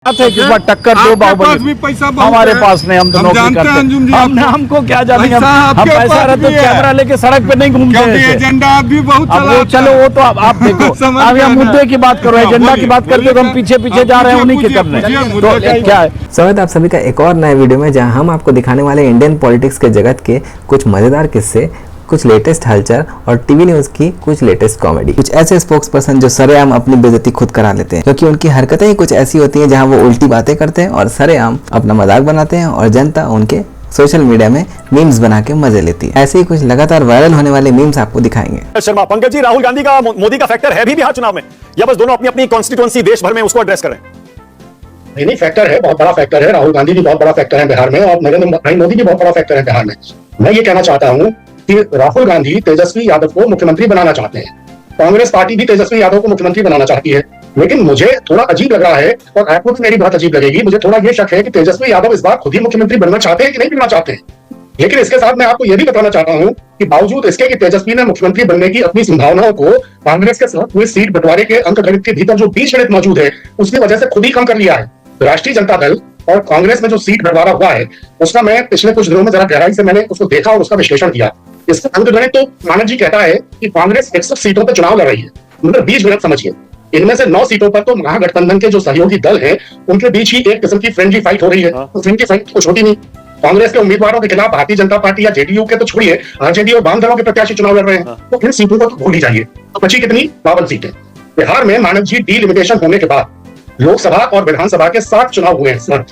टक्कर दो बाहुबली। हमारे पास नहीं, हम तो नौकरी करते हैं। हमको क्या जानेंगे, हम पैसा रहते तो कैमरा लेके सड़क पे नहीं घूमते हैं। एजेंडा भी बहुत वो चलो, वो तो आप देखो। अब हम मुद्दे की बात करो, एजेंडा की बात करते तो हम पीछे पीछे जा रहे हैं उन्हीं के करने। तो क्या है। स्वागत है आप सभी का एक और नए वीडियो में, जहां हम आपको दिखाने वाले इंडियन पॉलिटिक्स के जगत के कुछ मजेदार किस्से, कुछ लेटेस्ट हलचल और टीवी न्यूज की कुछ लेटेस्ट कॉमेडी। कुछ ऐसे स्पोक्स पर्सन जो सरेआम अपनी बेइज्जती खुद करा लेते हैं, क्योंकि उनकी हरकतें ही कुछ ऐसी होती हैं जहां वो उल्टी बातें करते हैं और सरेआम अपना मजाक बनाते हैं और जनता उनके सोशल मीडिया में मीम्स बना के मजे लेती है। ऐसे ही कुछ लगातार वायरल होने वाले मीम्स आपको दिखाएंगे। शर्मा, पंकज जी, राहुल गांधी का मोदी का फैक्टर है भी बिहार चुनाव में, या बस दोनों अपनी अपनी कॉन्स्टिट्यूएंसी देश भर में उसको एड्रेस करें? नहीं, फैक्टर है, बहुत बड़ा फैक्टर है। राहुल गांधी भी बहुत बड़ा फैक्टर है बिहार में, और नरेंद्र भाई मोदी भी बहुत बड़ा फैक्टर है बिहार में। मैं ये कहना चाहता हूँ कि राहुल गांधी तेजस्वी यादव को मुख्यमंत्री बनाना चाहते हैं, कांग्रेस पार्टी भी तेजस्वी यादव को मुख्यमंत्री बनाना चाहती है। लेकिन मुझे थोड़ा अजीब लग रहा है, और आपको भी मेरी बात अजीब लगेगी, मुझे थोड़ा ये शक है कि तेजस्वी यादव इस बार खुद ही मुख्यमंत्री बनना चाहते हैं कि नहीं बनना चाहते हैं। लेकिन इसके साथ मैं आपको यह भी बताना चाहता हूं कि बावजूद इसके कि तेजस्वी ने मुख्यमंत्री बनने की अपनी संभावनाओं को कांग्रेस के साथ हुए सीट बंटवारे के अंकगणित के भीतर जो बीजगणित मौजूद है उसकी वजह से खुद ही कम कर लिया है। राष्ट्रीय जनता दल और कांग्रेस में जो सीट बंटवारा हुआ है उसका मैं पिछले कुछ दिनों में जरा गहराई से मैंने उसको देखा और उसका विश्लेषण किया। इसका अंकगणित तो मानव जी कहता है कि कांग्रेस 61 सीटों पर चुनाव लड़ रही है, मतलब बीजगणित समझिए। इनमें से 9 सीटों पर तो महागठबंधन के जो सहयोगी दल हैं उनके बीच ही एक किस्म की फ्रेंडली फाइट हो रही है। तो फ्रेंडली फाइट कुछ होती नहीं। कांग्रेस के उम्मीदवारों के खिलाफ भारतीय जनता पार्टी या जेडीयू के तो छोड़िए, आरजेडी और वाम दलों के प्रत्याशी चुनाव लड़ रहे हैं। तो इन सीटों को तो भूल ही जाइए। तो बची कितनी? 52 सीटें। बिहार में मानव जी डीलिमिटेशन होने के बाद लोकसभा और विधानसभा के 7 चुनाव हुए हैं।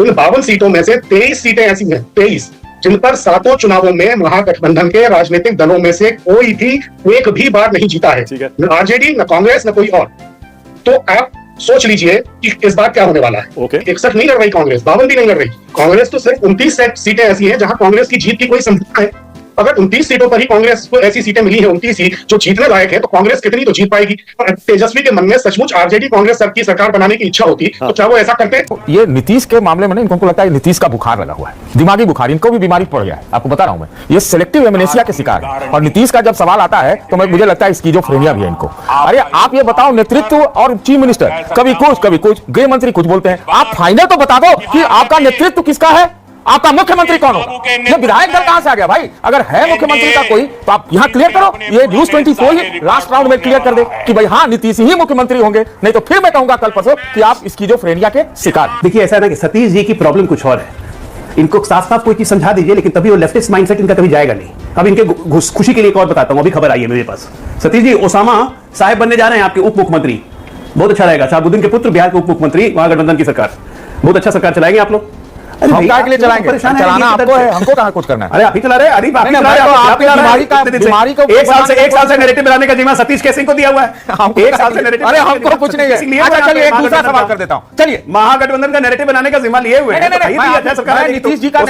इन 52 सीटों में से 23 सीटें ऐसी हैं, 23 जिन पर 7 चुनावों में महागठबंधन के राजनीतिक दलों में से कोई भी एक भी बार नहीं जीता है, न आरजेडी, न कांग्रेस, न कोई और। तो आप सोच लीजिए कि इस बार क्या होने वाला है। 61 नहीं लड़ रही कांग्रेस, 52 भी नहीं लड़ रही कांग्रेस। तो सिर्फ 29 सीटें ऐसी हैं जहां कांग्रेस की जीत की कोई संभावना है। अगर 29 सीटों पर ही कांग्रेस को ऐसी सीटें मिली है, 29 ही जो जीतने लायक है, तो कांग्रेस कितनी तो जीत पाएगी। और तेजस्वी के मन में सचमुच आरजेडी कांग्रेस की सरकार बनाने की इच्छा होती तो क्या वो ऐसा करते? ये नीतीश के मामले में नहीं, इनको लगता है नीतीश का बुखार लगा हुआ है, दिमागी बुखार, इनको भी बीमारी पड़ गया है। आपको बता रहा हूं मैं, ये सिलेक्टिव एमनेसिया के शिकार है। और नीतीश का जब सवाल आता है तो मुझे लगता है स्किज़ोफ्रेनिया भी है इनको। अरे आप ये बताओ, नेतृत्व और चीफ मिनिस्टर कभी कुछ, गृह मंत्री कुछ बोलते हैं। आप फाइनल तो बता दो कि आपका नेतृत्व किसका है, आपका मुख्यमंत्री कौन होगा? ये विधायक दल कहां से आ गया भाई? अगर है मुख्यमंत्री का कोई तो आप यहां क्लियर करो। ये न्यूज़ 24 ही लास्ट राउंड में क्लियर कर दे कि भाई हाँ, नीतीश ही मुख्यमंत्री होंगे, नहीं तो फिर मैं कहूंगा कल परसों कि आप स्किज़ोफ्रेनिया के शिकार। देखिए, ऐसा है ना कि सतीश जी की प्रॉब्लम कुछ और है। इनको साफ साफ कोई चीज समझा दीजिए, लेकिन तभी वो लेफ्टिस्ट माइंडसेट इनका कभी जाएगा नहीं। अब इनके खुशी के लिए एक और बताता हूं, अभी खबर आई है मेरे पास। सतीश जी ओसामा साहब बनने जा रहे हैं आपके उप मुख्यमंत्री। बहुत अच्छा रहेगा। शहाबुद्दीन के पुत्र बिहार के उप मुख्यमंत्री, महागठबंधन की सरकार। बहुत अच्छा सरकार चलाएंगे आप लोग। हम क्या के लिए चलाएंगे? चलाना आपको है, हमको कहाँ कुछ करना है? अरे आप ही चला रहे हैं। अरे आप ही चला रहे हैं। बीमारी का एक साल से नैरेटिव बनाने का जिम्मा सतीश के सिंह को दिया हुआ है। एक साल से नैरेटिव। अरे हमको कुछ नहीं है। अच्छा चलिए, एक दूसरा सवाल कर देता हूं। चलिए, महागठबंधन का नैरेटिव बनाने का जिम्मा लिए हुए हैं। नीतीश जी का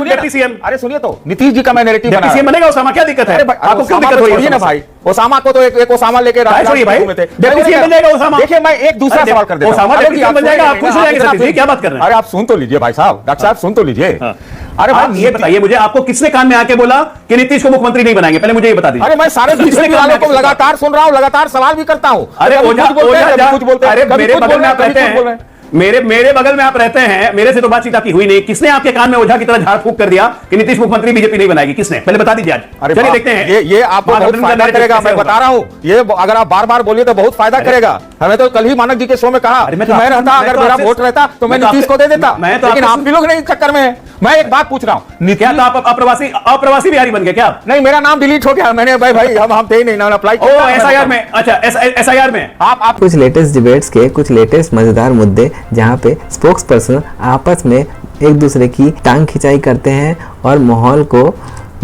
डिप्टी सीएम। अरे सुनिए तो, नीतीश जी का मैं नैरेटिव डिप्टी सीएम बनेगा ओसामा, क्या दिक्कत है? आपको क्यों दिक्कत हो रही है ना भाई? ओसामा को तो एक ओसामा लेके डिप्टी सीएम बन जाएगा ओसामा। देखिए, मैं एक दूसरा सवाल कर देता हूं। ओसामा डिप्टी सीएम बन जाएगा, आप खुश हो जाएंगे सतीश जी? क्या बात कर रहे हैं? अरे आप सुन तो लीजिए भाई साहब, डॉक्टर साहब सुन तो लीजिए। अरे भाई ये बताइए मुझे, आपको किसने कान में आके बोला कि नीतीश को मुख्यमंत्री नहीं बनाएंगे? पहले मुझे ये बता दीजिए। अरे मैं सारे बीजेपी वालों को लगातार सुन रहा हूं, लगातार सवाल भी करता हूं। अरे कुछ बोलते हैं, अरे मेरे बगल में आप रहते हैं, मेरे बगल में आप रहते हैं, मेरे से तो बातचीत आपकी हुई नहीं। किसने आपके कान में ओझा की तरह झाड़ फूक कर दिया कि नीतीश मुख्यमंत्री बीजेपी नहीं बनाएगी? किसने? पहले बता दीजिए आज। अरे चलिए देखते हैं। ये आपको बहुत फायदा करेगा, मैं बता रहा हूं। ये अगर आप बार बार बोलिए तो बहुत फायदा करेगा। हमें तो कल ही मानक जी के शो में कहा मैं रहता, अगर मेरा वोट रहता तो मैं नीतीश को दे देता, लेकिन आप भी लोग नहीं चक्कर में है। मैं एक बात पूछ रहा हूँ, क्या आप अप्रवासी बिहारी बन गए क्या? नहीं, मेरा नाम डिलीट हो गया। मैंने भाई हम थे ही नहीं, अप्लाई किया एसआईआर में। अच्छा, एसआईआर में आप कुछ लेटेस्ट डिबेट्स के कुछ लेटेस्ट मजेदार मुद्दे, जहां पे स्पोक्स पर्सन आपस में एक दूसरे की टांग खिंचाई करते हैं और माहौल को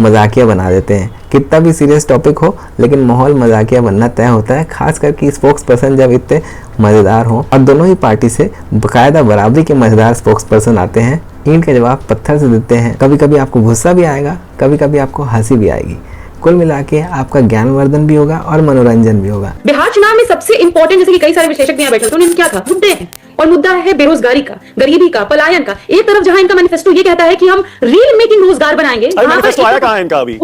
मजाकिया बना देते हैं। कितना भी सीरियस टॉपिक हो, लेकिन माहौल मजाकिया बनना तय होता है, खास करके स्पोक्स पर्सन जब इतने मजेदार हो। और दोनों ही पार्टी से बकायदा बराबरी के मजेदार स्पोक्स पर्सन आते हैं, इनके जवाब पत्थर से देते हैं। कभी कभी आपको गुस्सा भी आएगा, कभी कभी आपको हंसी भी आएगी। कुल मिला के आपका ज्ञानवर्धन भी होगा और मनोरंजन भी होगा। बिहार चुनाव में सबसे इंपॉर्टेंट, जैसे कि कई सारे विश्लेषक यहाँ बैठे थे, उन्होंने क्या कहा? मुद्दे हैं, और मुद्दा है बेरोजगारी का, गरीबी का, पलायन का। एक तरफ जहां इनका मैनिफेस्टो ये कहता है कि हम रील मेकिंग रोजगार बनाएंगे, मैनिफेस्टो आया कहां है इनका? अभी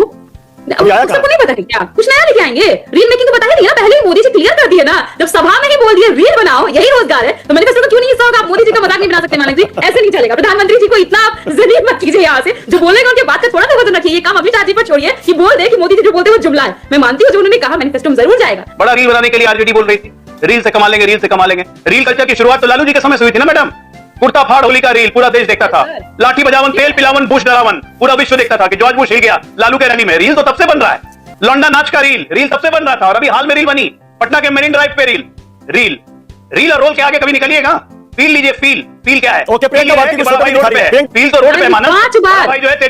सबको नहीं पता है क्या? कुछ नया लेके आएंगे? रील मेकिंग तो बता ही दिया ना, पहले ही मोदी जी क्लियर कर दिए ना, जब सभा में ही बोल दिए रील बनाओ यही रोजगार है, तो मैंने कहा क्यों नहीं हिस्सा होगा? आप मोदी जी का मजाक नहीं बना सकते मालिक जी, ऐसे नहीं चलेगा। प्रधानमंत्री जी को इतना जलील मत कीजिए, यहाँ से जो बोलेंगे उनके बात का थोड़ा सा वजन रखिए। ये काम अमित शाह जी पर छोड़िए कि बोल दे कि मोदी जी जो बोलते हैं वो जुमला है। मैं मानती हूँ जो उन्होंने कहा मैनिफेस्टो में जरूर जाएगा। बड़ा रील बनाने के लिए आरजेडी बोल रही थी, रील से कमा लेंगे, रील से कमा लेंगे। रील कल्चर की शुरुआत तो लालू जी के समय से हुई थी ना मैडम। कुर्ता फाड़ होली का रील पूरा देश देखता था, लाठी बजावन तेल पिलावन बुश डरावन पूरा विश्व देखता था कि जॉर्ज बुश हिल गया लालू के रैली में। रील तो तब से बन रहा है। लौंडा नाच का रील तब से बन रहा था, और अभी हाल में रील बनी पटना के मेरिन ड्राइव पे रील और रोल के आगे कभी निकलिएगा। फील लीजिए, फील क्या है? ओके, फील तो रोड पे माना 5 बार ये व्यक्ति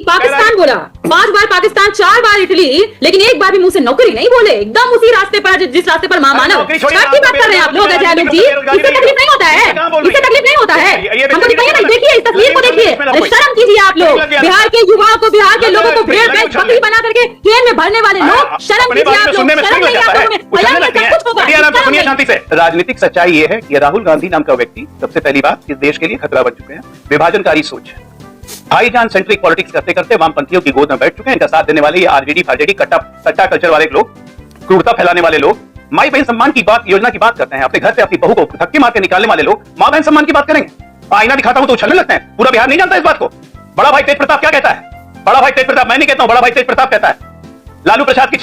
पाकिस्तान बोला, 5 बार पाकिस्तान, 4 बार इटली, लेकिन एक बार भी मुंह से नौकरी नहीं बोले। एकदम उसी रास्ते पर जिस रास्ते पर मां मानव की बात कर रहे हैं आप लोग। अजय आनंद जी, इससे तकलीफ नहीं होता है, इससे तकलीफ नहीं होता है। हमको दिखाइए ना, देखिए इस तस्वीर को देखिए, शर्म कीजिए आप लोग। बिहार के युवाओं को, बिहार के लोगों को ब्रेड बेच बकरी बना करके ट्रेन में भरने वाले लोग, शर्म कीजिए आप लोग। शर्म नहीं आप लोगों में, सब कुछ होगा। सुनिए शांति से। राजनीतिक सच्चाई ये है कि राहुल गांधी नाम का व्यक्ति सबसे पहली बात इस देश के लिए खतरा बन चुके हैं। विभाजनकारी सोच, भाईजान सेंट्रिक पॉलिटिक्स करते करते वामपंथियों की गोद में बैठ चुके हैं। इनका साथ देने वाले ये आरजेडी फारजेडी कट्टा कल्चर वाले लोग, क्रूरता फैलाने वाले लोग, माई बहन सम्मान की बात, योजना की बात करते हैं। अपने घर से अपनी बहू को धक्के मार के निकालने वाले लोग मां बहन सम्मान की बात करेंगे। आईना दिखाता हूं तो उछलने लगते हैं। पूरा बिहार नहीं जानता इस बात को। बड़ा भाई तेज प्रताप क्या कहता है? बड़ा भाई तेज प्रताप मैं नहीं कहता हूं, बड़ा भाई तेज प्रताप कहता है। लालू प्रसाद की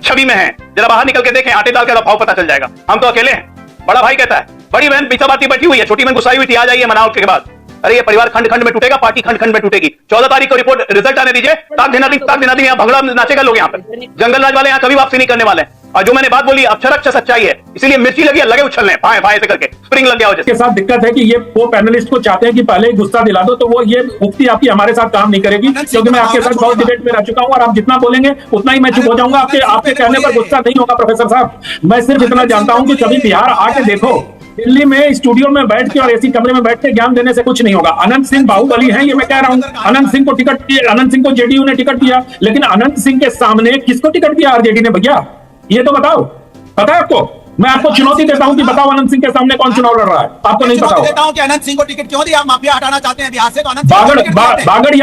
छवि में है, जरा बाहर निकल के देखें, आटे दाल का भाव पता चल जाएगा। हम तो अकेले हैं। बड़ा भाई कहता है, बड़ी बहन बीचाबाती बैठी हुई है, छोटी बहन गुस्साई हुई थी, आ जाइए मनाओ के बाद। अरे ये परिवार खंड खंड में टूटेगा, पार्टी खंड खंड में टूटेगी। 14 तारीख को रिपोर्ट रिजल्ट आने दीजिए। ताक दिना दिन यहाँ भगड़ा नाचेगा लोग। यहाँ पे जंगल राज वाले यहाँ कभी वापसी नहीं करने वाले। और जो मैंने बात बोली अक्षर सच्चाई है, इसीलिए मिर्ची लगी लगे उछलने, फाए फाए से करके स्प्रिंग लग गया हो जैसे। के साथ दिक्कत है कि ये वो पैनलिस्ट को चाहते हैं कि पहले ही गुस्सा दिला दो, तो वो ये उक्ति आपकी हमारे साथ काम नहीं करेगी, क्योंकि मैं आपके साथ बहुत डिबेट में रह चुका हूं और आप जितना बोलेंगे उतना ही मैं चुप हो जाऊंगा। आपके कहने पर गुस्सा नहीं होगा प्रोफेसर साहब। मैं सिर्फ इतना जानता हूं कि कभी बिहार आके देखो, दिल्ली में स्टूडियो में बैठ के और एसी कमरे में बैठ के ज्ञान देने से कुछ नहीं होगा। अनंत सिंह बाहुबली हैं, ये मैं कह रहा हूं। अनंत सिंह को जेडीयू ने टिकट दिया, लेकिन अनंत सिंह के सामने किसको टिकट दिया आरजेडी ने? भैया ये तो बताओ, पता है आपको? मैं आपको चुनौती देता हूं कि बताओ अनंत सिंह के सामने कौन चुनाव लड़ रहा है? आपको नहीं पता देता हूं कि अनंत सिंह को टिकट क्यों दिया? माफिया हटाना चाहते हैं बिहार से, तो अनंत बागड़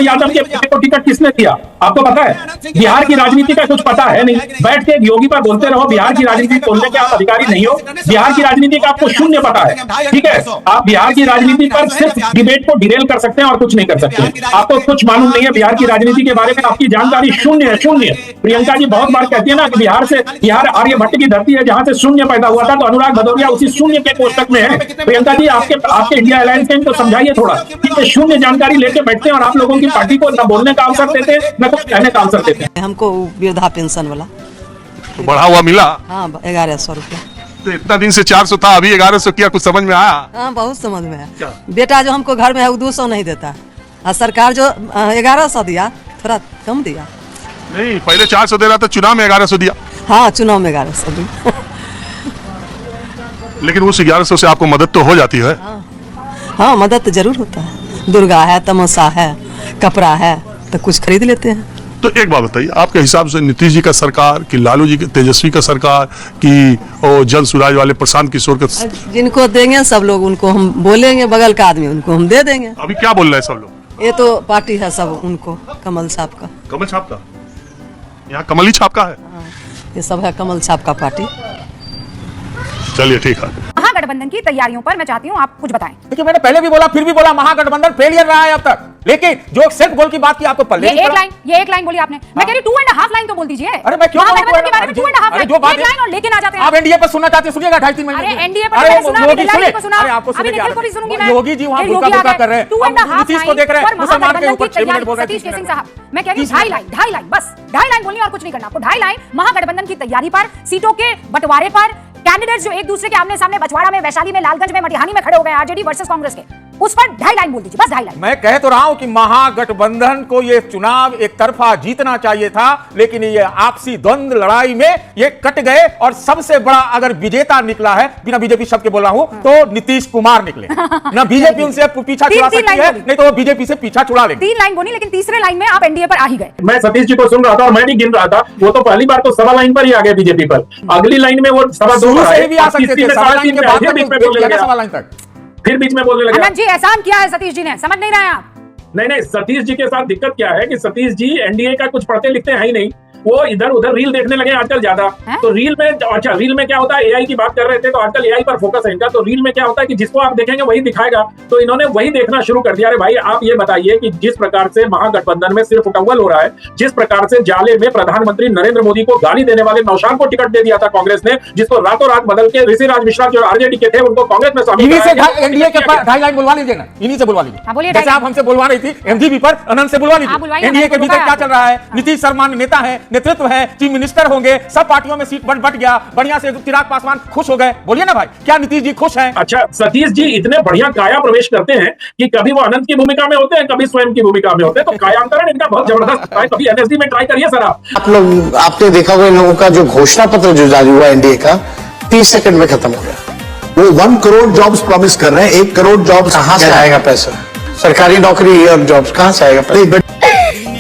यादव के बेटे को टिकट किसने दिया? आपको पता है? बिहार की राजनीति का कुछ पता है नहीं। बैठ के योगी पर बोलते रहो बिहार की राजनीति बोलने के आप अधिकारी नहीं हो। बिहार की राजनीति का आपको शून्य पता है, ठीक है? आप बिहार की राजनीति पर सिर्फ डिबेट को डिरेल कर सकते हैं और कुछ नहीं कर सकते। आपको कुछ मालूम नहीं है बिहार की राजनीति के बारे में, आपकी जानकारी शून्य है, शून्य। प्रियंका जी बहुत बार कहती है ना कि बिहार आर्यभट्ट की धरती है जहां से शून्य पैदा हुआ था, तो अनुराग भदौरिया उसी शून्य के कोष्टक में है। प्रियंका जी आपके इंडिया अलायंस के इनको समझाइए थोड़ा कि शून्य जानकारी लेके बैठते हैं और आप लोगों की पार्टी को न बोलने का अवसर देते हैं न कुछ कहने का अवसर देते हैं। हमको वृद्धा पेंशन वाला तो बढ़ा हुआ मिला। हाँ 1100 रुपया। तो इतना दिन से 400 था, अभी 1100 किया, कुछ समझ में आया? हाँ बहुत समझ में आया। बेटा जो हमको घर में है वो 200 नहीं देता, और सरकार जो 1100 दिया, थोड़ा कम दिया। नहीं पहले 400 दे रहा था, चुनाव में 1100 दिया। हाँ चुनाव में 1100 दिया। लेकिन उस 1100 से आपको मदद तो हो जाती है? हाँ मदद तो जरूर होता है। दुर्गा है, तमोसा है, कपड़ा है, तो कुछ खरीद लेते हैं। तो एक बात बताइए, आपके हिसाब से नीतीश जी का सरकार कि लालू जी के तेजस्वी का सरकार कि जन सुराज वाले प्रशांत किशोर का? जिनको देंगे सब लोग उनको हम बोलेंगे, बगल का आदमी उनको हम दे देंगे। अभी क्या बोल रहे हैं सब लोग? ये तो पार्टी है सब उनको, कमल छाप का। कमल छाप का? यहाँ कमल ही छाप का है? ये सब है कमल छाप का पार्टी। चलिए ठीक है। महागठबंधन की तैयारियों पर मैं चाहती हूँ आप कुछ बताएं। देखिए मैंने पहले भी बोला फिर भी बोला, महागठबंधन फेलियर रहा है अब तक। लेकिन जो सिर्फ गोल की बात की आपको पल्ले ये एक लाइन बोली आपने। मैं कह रही 2.5 लाइन तो बोल दीजिए। अरे मैं क्यों महागठबंधन के बारे में 2.5 लाइन, जो बात एक लाइन और लेकिन आ जाते हैं। आप एनडीए पर सुनना चाहते हैं, सुनिएगा 2.5-3 महीने। अरे एनडीए पर मैंने सुना, दिल्ली को सुना, अरे आपको अभी निखिल को भी सुनूंगी मैं। योगी जी वहां बुका कर रहे हैं, 2.5 नीतीश को देख रहे हैं, मुसलमान के ऊपर 6 मिनट बोल रहे हैं। सतीश सिंह साहब मैं कह रही हूँ 2.5 लाइन बस, 2.5 लाइन बोलनी और कुछ नहीं करना आपको। 2.5 लाइन महागठबंधन की तैयारी पर, सीटों के बंटवारे पर, कैंडिडेट्स जो एक दूसरे के आमने सामने बछवाड़ा में, वैशाली में, लालगंज में, मटिहानी में खड़े हो गए आरजेडी वर्सेस कांग्रेस के, उस पर 2.5 लाइन बोल दीजिए, बस 2.5 लाइन। मैं कह तो रहा हूं कि महागठबंधन को ये चुनाव एक तरफा जीतना चाहिए था, लेकिन ये आपसी द्वंद्व लड़ाई में ये कट गए। और सबसे बड़ा अगर विजेता निकला है, बिना बीजेपी शब्द के बोल रहा हूं, तो नीतीश कुमार निकले। ना बीजेपी उनसे पीछा छुड़ा सकती है, नहीं तो वो बीजेपी से पीछा छुड़ा लेंगे। 3 लाइन बोली, लेकिन तीसरे लाइन में आप एनडीए पर आ ही गए। मैं सतीश जी को सुन रहा था और मैं भी गिन रहा था, वो तो पहली बार तो 1.25 लाइन पर ही आ गए बीजेपी पर। अगली लाइन में वो 2.25 से भी आ सकते थे, 1.25 लाइन के बाद तक फिर बीच में बोलने लगे। अनंत जी एहसान किया है सतीश जी ने, समझ नहीं रहे आप। नहीं, सतीश जी के साथ दिक्कत क्या है कि सतीश जी एनडीए का कुछ पढ़ते लिखते हैं ही नहीं, वो इधर उधर रील देखने लगे आजकल ज्यादा। तो रील में रील में क्या होता है, एआई की बात कर रहे थे तो आजकल एआई पर फोकस है इनका। तो रील में क्या होता है कि जिसको आप देखेंगे वही दिखाएगा, तो इन्होंने वही देखना शुरू कर दिया। अरे भाई आप ये बताइए कि जिस प्रकार से महागठबंधन में सिर्फ उटव्वल हो रहा है, जिस प्रकार से जाले में प्रधानमंत्री नरेंद्र मोदी को गाली देने वाले नौशान को टिकट दे दिया था कांग्रेस ने, जिसको रातों रात बदल के ऋषिराज मिश्रा जो आरजेडी के थे उनको कांग्रेस में शामिल इन्हीं से एनडीए के 2.5 लाइन बुलवा लीजिए ना, इन्हीं से बुलवा लीजिए। जैसे आप हमसे बुलवा रही थी एमजीबी पर, अनंत से बुलवा लीजिए। एनडीए के भीतर क्या चल रहा है, नीतीश शर्मा नेता है, नेतृत्व है, चीफ मिनिस्टर होंगे, सब पार्टियों में सीट बट गया, बढ़िया से चिराग पासवान खुश हो गए। बोलिए ना भाई, क्या नीतीश जी खुश हैं? अच्छा, सतीश जी इतने बढ़िया काया प्रवेश करते हैं कि कभी वो अनंत की भूमिका में होते हैं, कभी स्वयं की भूमिका में होते हैं, तो कायांतरण इनका बहुत जबरदस्त है। कभी एनएसडी में ट्राई करिए सर आप लोग। आपने देखा होगा इन लोगों का जो घोषणा पत्र जो जारी हुआ एनडीए का 30 सेकंड में खत्म हो गया। वो 1 करोड़ जॉब्स प्रॉमिस कर रहे हैं, 1 करोड़ जॉब्स कहां से आएगा पैसा? सरकारी नौकरी और जॉब्स कहां से आएगा पैसा?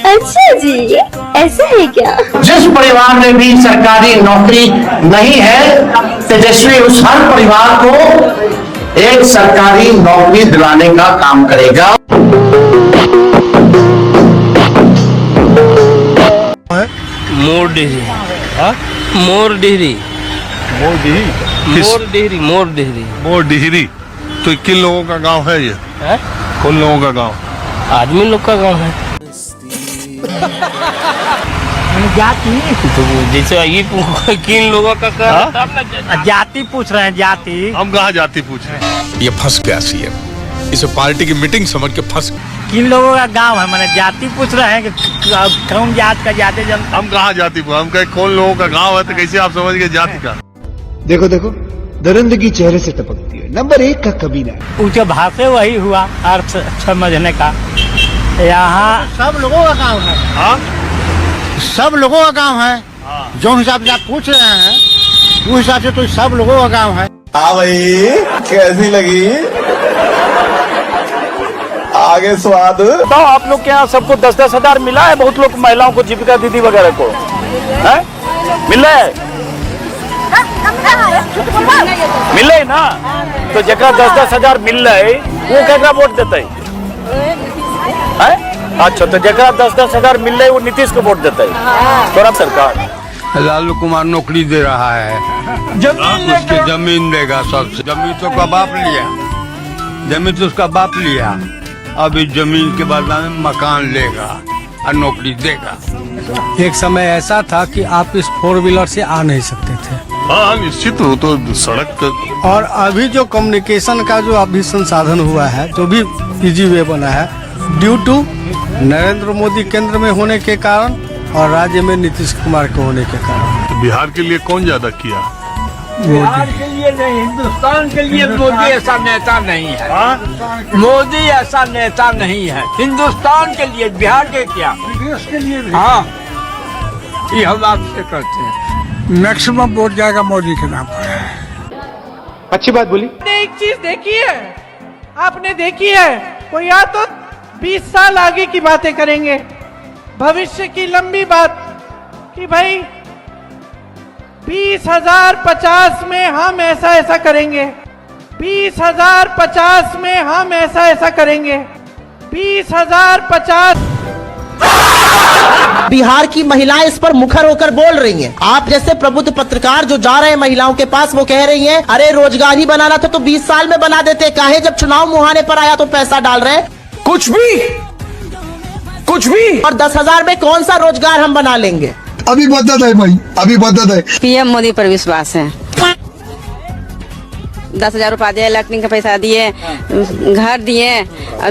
अच्छा जी, ऐसा है क्या? जिस परिवार में भी सरकारी नौकरी नहीं है, तेजस्वी उस हर परिवार को एक सरकारी नौकरी दिलाने का काम करेगा। मोर डिहरी, मोर डिहरी, मोर डिहरी, मोर डिहरी, मोर डिहरी, मोर डिहरी। तो किन लोगों का गांव है ये? कौन लोगों का गांव? आदमी लोग का गांव है। जाति तो जैसे ये किन लोगों का जाति पूछ रहे हैं, जाति। हम कहाँ जाति पूछ रहे हैं? ये फंस गया सीएम, इसे पार्टी की मीटिंग समझ के फंस। किन लोगों का गांव है, मैंने जाति पूछ रहे हैं कि कौन जात का जाति जन। हम कहाँ जाति, हम कहे कौन लोगों का गांव है, तो कैसे आप समझ गए जाति का? देखो देखो, दरिंदगी चेहरे से टपकती है। नंबर 1 का कबीना। ऊंचे भाषे वही हुआ अर्थ समझने का। यहाँ सब लोगों का गांव है। हाँ, सब लोगों का गांव है। जो हिसाब से आप पूछ रहे हैं उस हिसाब से तो सब लोगों का गांव है। हाँ भाई, कैसी लगी आगे स्वाद? तो आप लोग के यहाँ सबको 10-10 हजार मिला है? बहुत लोग महिलाओं को, जीविका दीदी वगैरह को है मिला है? मिले ना, तो जगह 10-10 हजार मिल रहा है वो क्या वोट देता है? अच्छा, तो जगह 10-10 हजार मिल रहे वो नीतीश को वोट देता है। थोड़ा सरकार लालू कुमार नौकरी दे रहा है, उसके जमीन देगा सबसे। जमीन तो उसका बाप लिया, जमीन तो उसका बाप लिया, अब इस जमीन के बदले में मकान लेगा और नौकरी देगा। एक समय ऐसा था कि आप इस 4 व्हीलर से आ नहीं सकते थे। हाँ निश्चित, हो तो सड़क। और अभी जो कम्युनिकेशन का जो अभी संसाधन हुआ है, जो भी इजी वे बना है, ड्यू टू नरेंद्र मोदी केंद्र में होने के कारण और राज्य में नीतीश कुमार के होने के कारण। तो बिहार के लिए कौन ज्यादा किया? बिहार के लिए नहीं, हिंदुस्तान के लिए मोदी ऐसा नेता नहीं है। मोदी ऐसा नेता नहीं है हिंदुस्तान के लिए। बिहार के क्या, देश के लिए भी। हाँ, ये हम आपसे करते हैं। मैक्सिमम वोट जाएगा मोदी के नाम पर। अच्छी बात बोली। एक चीज देखी है, आपने देखी है, कोई या तो 20 साल आगे की बातें करेंगे, भविष्य की लंबी बात कि भाई 20,050 में हम ऐसा ऐसा करेंगे, 20,050 में हम ऐसा ऐसा करेंगे, 20,050। बिहार की महिलाएं इस पर मुखर होकर बोल रही हैं। आप जैसे प्रबुद्ध पत्रकार जो जा रहे हैं महिलाओं के पास, वो कह रही हैं, अरे रोजगार ही बनाना था तो 20 साल में बना देते, काहे जब चुनाव मुहाने पर आया तो पैसा डाल रहे हैं? कुछ भी। और 10,000 में कौन सा रोजगार हम बना लेंगे? अभी बदत है भाई, अभी बदत है। पीएम मोदी पर विश्वास है। 10,000 रुपया दिए, इलेक्ट्रिक का पैसा दिए, घर दिए,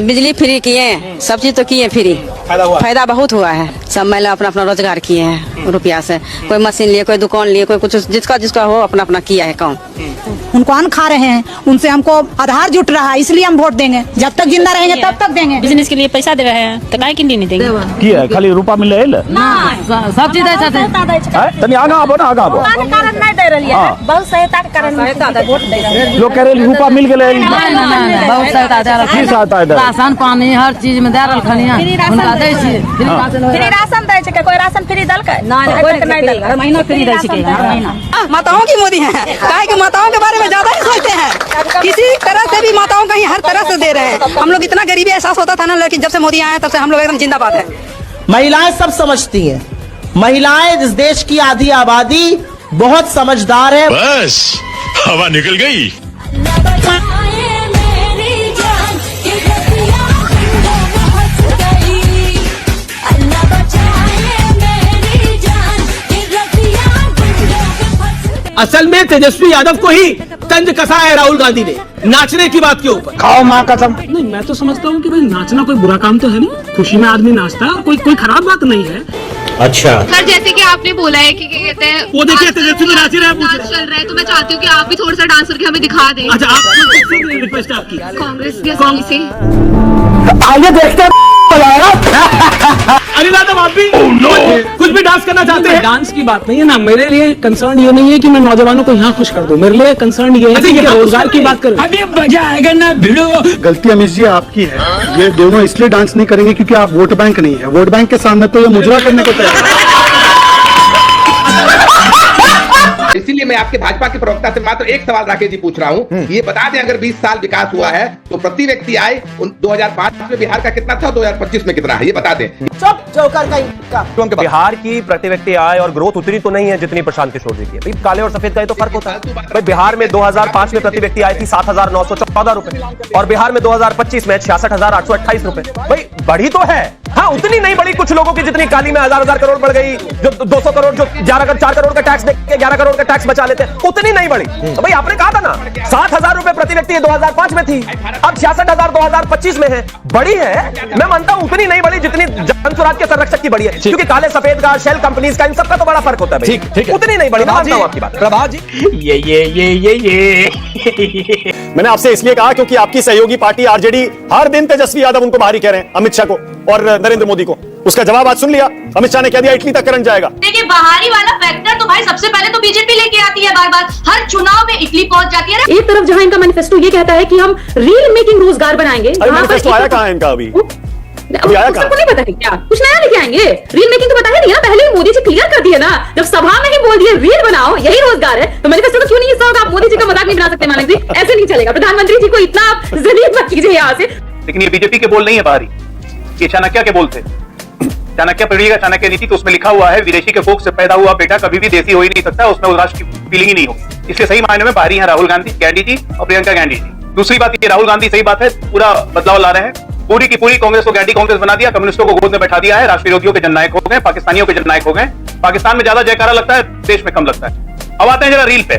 बिजली फ्री किए, सब चीज तो किए फ्री। फायदा बहुत हुआ है। सब महिला अपना अपना रोजगार किए हैं रुपया से। कोई मशीन लिए, कोई दुकान लिए, कोई कुछ, जिसका हो अपना अपना किया है काम। उनको अन्न खा रहे हैं, उनसे हमको आधार जुट रहा है, इसलिए हम वोट देंगे। जब तक जिंदा रहेंगे तब तक देंगे। बिजनेस के लिए पैसा दे रहे हैं तो काहे के लिए नहीं देंगे? किया खाली रुपया मिले सब चीज ऐसा तनी आगा आबो ना, आगा आबो। कारण नहीं दे रही है, बहुत सहायता के कारण वोट दे रहे हैं। लोग कह रहे रुपया मिल गए, बहुत सहायता दे रहा, राशन पानी हर चीज में दे रखनिया, उनका दे छी फ्री राशन दे छै, कोई राशन फ्री दलकै? नहीं, कोई नहीं दलकै, हर महीना फ्री दे छै, हर महीना। माताओं की मोदी है, काहे कि माताओं के बारे में में ज्यादा ही सोचते हैं, किसी तरह से भी माताओं का ही हर तरह से दे रहे हैं। हम लोग इतना गरीबी एहसास होता था ना, लेकिन जब से मोदी आए तब से हम लोग एकदम जिंदाबाद है। महिलाएं सब समझती हैं, महिलाएं इस देश की आधी आबादी बहुत समझदार है। बस हवा निकल गई। असल में तेजस्वी यादव को ही तंज कसा है राहुल गांधी ने नाचने की बात के ऊपर। खाओ माँ कसम। नहीं, मैं तो समझता हूँ कि भाई नाचना कोई बुरा काम तो है नहीं, खुशी में आदमी नाचता है, कोई खराब बात नहीं है। अच्छा सर, जैसे कि आपने बोला है कि क्या कहते हैं, वो देखिए तेजस्वी तो नाच रहा है, डांस चल रहा है, तो मैं चाहती हूँ कि आप भी थोड़ा सा डांस करके हमें दिखा दें। अच्छा, आप रिक्वेस्ट है आपकी कांग्रेस के सभी से आइए देखते हैं। अनिल आप भी कुछ भी डांस करना चाहते हैं? डांस की बात नहीं है ना, मेरे लिए कंसर्न ये नहीं है कि मैं नौजवानों को यहाँ खुश कर दूं, मेरे लिए कंसर्न ये है कि रोजगार की बात करूं। अभी मजा आएगा ना भिड़ो। गलती अमित जी आपकी है, ये दोनों इसलिए डांस नहीं करेंगे क्योंकि आप वोट बैंक नहीं है। वोट बैंक के सामने तो ये मुजरा करने को तैयार है। इसीलिए मैं आपके भाजपा के प्रवक्ता से मात्र एक सवाल राकेश जी पूछ रहा हूँ, ये बता दें अगर 20 साल विकास हुआ है तो प्रति व्यक्ति आय 2005 में बिहार का कितना था, 2025 में कितना है, ये बता दें। चुप चौकर का बिहार की प्रति व्यक्ति आय और ग्रोथ उतनी तो नहीं है जितनी प्रशांत किशोर जी की है। काले और सफेद का तो फर्क होता है भाई। बिहार में 2005 में प्रति व्यक्ति आय थी 7,914 रुपए और बिहार में 2025 में 66,828 रुपए। भाई बढ़ी तो है, हाँ उतनी नहीं बढ़ी कुछ लोगों की जितनी काली में 1000 करोड़ बढ़ गई, जो 200 करोड़ जो 4 करोड़ का टैक्स देके 11 करोड़ का टैक्स बचा लेते, उतनी नहीं बढ़ी। तो भाई आपने कहा था ना 7,000 रुपए प्रति व्यक्ति 2005 में थी, अब 66,000 2025 में है, बढ़ी है। मैं मानता हूं उतनी नहीं बढ़ी जितनी जन स्वराज के संरक्षक की बढ़ी है, क्योंकि काले सफेद का शेल कंपनीज का इन सबका तो बड़ा फर्क होता है। ठीक है, उतनी नहीं बढ़ी। मैं मानता हूं आपकी बात। प्रभात जी, ये मैंने आपसे इसलिए कहा क्योंकि आपकी सहयोगी पार्टी आरजेडी हर दिन तेजस्वी यादव उनको बाहरी कह रहे हैं, अमित शाह को और नरेंद्र मोदी को। उसका जवाब आज सुन लिया, अमित शाह ने कह दिया इटली तक करंट जाएगा। देखिए, बाहरी वाला फैक्टर तो भाई सबसे पहले तो बीजेपी लेके आती है, बार बार हर चुनाव में इटली पहुंच जाती है। एक तरफ जहां इनका मैनिफेस्टो ये कहता है कि हम रील मेकिंग रोजगार बनाएंगे, मैनिफेस्टो आया कहां है इनका? अभी आया कहां? सबको नहीं पता है क्या कुछ नया लेके आएंगे? रील मेकिंग तो बताया नहीं ना, पहले ही मोदी जी क्लियर कर दिए ना, जब सभा में ही बोल दिए रील बनाओ यही रोजगार है, तो मैनिफेस्टो तो क्यों नहीं हिस्सा होगा? आप मोदी जी का मजाक नहीं बना सकते मालिक जी, ऐसे नहीं चलेगा। प्रधानमंत्री जी को इतना आप जलील मत कीजिए यहाँ से। लेकिन ये बीजेपी के बोल नहीं है बाहरी, ये चाणक्य के बोल थे। चाणक्य पढ़िएगा, चाणक्य नीति, तो उसमें लिखा हुआ है विदेशी के कोख से पैदा हुआ बेटा कभी भी देसी हो ही नहीं सकता, उसमें राष्ट्र की फीलिंग ही नहीं होगी। इसलिए सही मायने में बाहरी है राहुल गांधी जी और प्रियंका गांधी जी। दूसरी बात ये, राहुल गांधी सही बात है पूरा बदलाव ला रहे हैं, पूरी की पूरी कांग्रेस को गांधी कांग्रेस बना दिया, कम्युनिस्टों को गोद में बैठा दिया है, राष्ट्र विरोधियों के जननायक हो गए, पाकिस्तानियों के जननायक हो गए। पाकिस्तान में ज्यादा जयकारा लगता है, देश में कम लगता है। अब आते हैं जरा रील पे।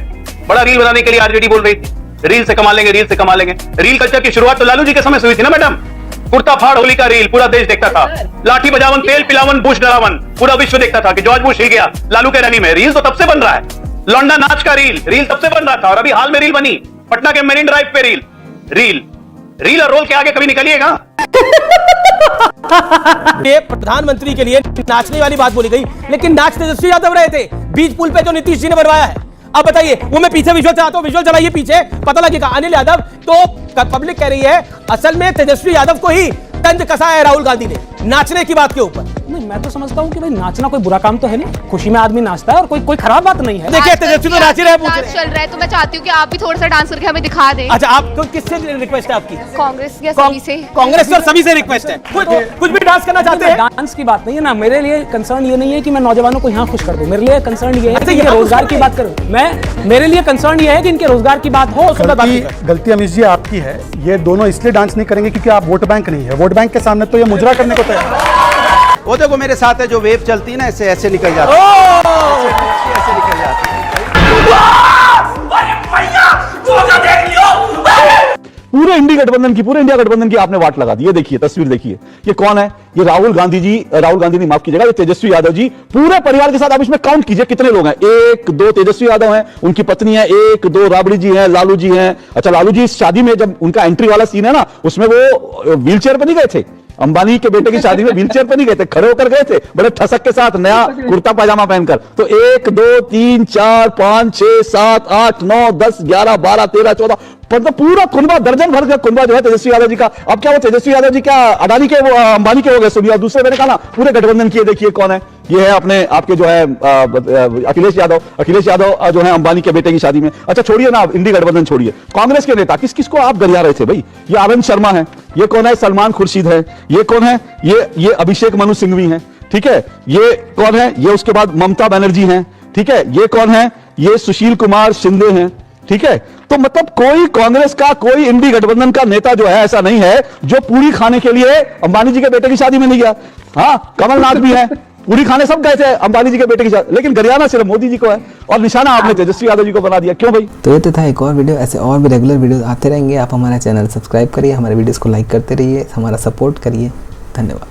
बड़ा रील बनाने के लिए आरजेडी बोल रही थी रील से कमा लेंगे, रील से कमा लेंगे। रील कल्चर की शुरुआत तो लालू जी के समय से हुई थी ना मैडम। कुर्ता फाड़ होली का रील पूरा देश देखता था, लाठी बजावन तेल पिलावन बुश डरावन पूरा विश्व देखता था कि जॉर्ज बुश हिल गया लालू के रैली में। रील तो तब से बन रहा है, लौंडा नाच का रील तब से बन रहा था, और अभी हाल में रील बनी पटना के मेरिन ड्राइव पे रील और रोल के आगे कभी निकलिएगा। ये प्रधानमंत्री के लिए नाचने वाली बात बोली गई, लेकिन नाच तेजस्वी यादव रहे थे बीच पुल पे जो नीतीश जी ने बनवाया है। अब बताइए, वो मैं पीछे विजुअल चाहता हूं, विजुअल चलाइए पीछे, पता लगेगा। अनिल यादव तो पब्लिक कह रही है असल में तेजस्वी यादव को ही तंज कसा है राहुल गांधी ने नाचने की बात के ऊपर। नहीं, मैं तो समझता हूं कि भाई नाचना कोई बुरा काम तो है नहीं, खुशी में आदमी नाचता है और कोई खराब बात नहीं है। देखिए तेजस्वी तो नाच रहे हैं, डांस चल रहा है, तो मैं चाहती हूँ कि आप भी थोड़ा सा डांस करके हमें दिखा दें। अच्छा, आपको किससे रिक्वेस्ट है आपकी? कांग्रेस या सभी से। कांग्रेस और सभी से रिक्वेस्ट है, कुछ भी डांस करना चाहते हैं। डांस की बात नहीं है ना, मेरे लिए कंसर्न ये नहीं है कि मैं नौजवानों को यहाँ खुश कर दूं, मेरे लिए कंसर्न ये है कि रोजगार की बात करूं। मेरे लिए कंसर्न ये है कि इनके रोजगार की बात हो। गलती अमित जी आपकी है, ये दोनों इसलिए डांस नहीं करेंगे क्योंकि आप वोट बैंक नहीं है। वोट बैंक के सामने तो ये मुजरा करने को तैयार है। वो देखो मेरे साथ है, जो वेव चलती है ना, ऐसे निकल जाती है, ऐसे निकल जाती है। पूरे इंडिया गठबंधन की आपने वाट लगा दी। ये देखिए तस्वीर देखिए, ये कौन है? ये राहुल गांधी नहीं, माफ कीजिएगा, ये तेजस्वी यादव जी पूरे परिवार के साथ। आप इसमें काउंट कीजिए कितने लोग हैं। 1 2 तेजस्वी यादव हैं, उनकी पत्नी है, 1 2 राबड़ी जी हैं, लालू जी हैं। अच्छा, लालू जी इस शादी में जब उनका एंट्री वाला सीन है ना, उसमें वो व्हीलचेयर पर नहीं गए थे, अंबानी के बेटे की शादी में व्हीलचेयर पर नहीं गए थे, खड़े होकर गए थे, बड़े ठसक के साथ, नया कुर्ता पाजामा पहनकर। तो 1 2 3 4 5 6 7 8 9 10 11 12 13 14 मतलब पूरा कुनबा, दर्जन भर का कुनबा जो है तेजस्वी यादव जी का। अब क्या वो तेजस्वी यादव जी क्या अडानी के, वो अंबानी के हो गए सुनिए। और दूसरे मैंने कहा ना पूरे गठबंधन की, देखिए कौन है, ये है अपने आपके जो है अखिलेश यादव जो है अंबानी के बेटे की शादी में। अच्छा छोड़िए ना, इंडी गठबंधन छोड़िए, कांग्रेस के नेता किस किस को आप गरिया रहे थे भाई? ये आनंद शर्मा है, ये कौन है, सलमान खुर्शीद है, ये कौन है, ये अभिषेक मनु सिंघवी है, ठीक है, ये कौन है, ये उसके बाद ममता बनर्जी है, ठीक है, ये कौन है, ये सुशील कुमार शिंदे हैं, ठीक है। तो मतलब कोई कांग्रेस का, कोई इंडी गठबंधन का नेता जो है ऐसा नहीं है जो पूरी खाने के लिए अंबानी जी के बेटे की शादी में नहीं गया। हाँ, कमलनाथ भी है, पूरी खाने सब गए थे अंबानी जी के बेटे की शादी, लेकिन गरियाना सिर्फ मोदी जी को है और निशाना आपने तेजस्वी यादव जी को बना दिया। क्यों भाई? तो ये तो था एक और वीडियो, ऐसे और भी रेगुलर वीडियो आते रहेंगे। आप हमारा चैनल सब्सक्राइब करिए, हमारे वीडियोस को लाइक करते रहिए, हमारा सपोर्ट करिए। धन्यवाद।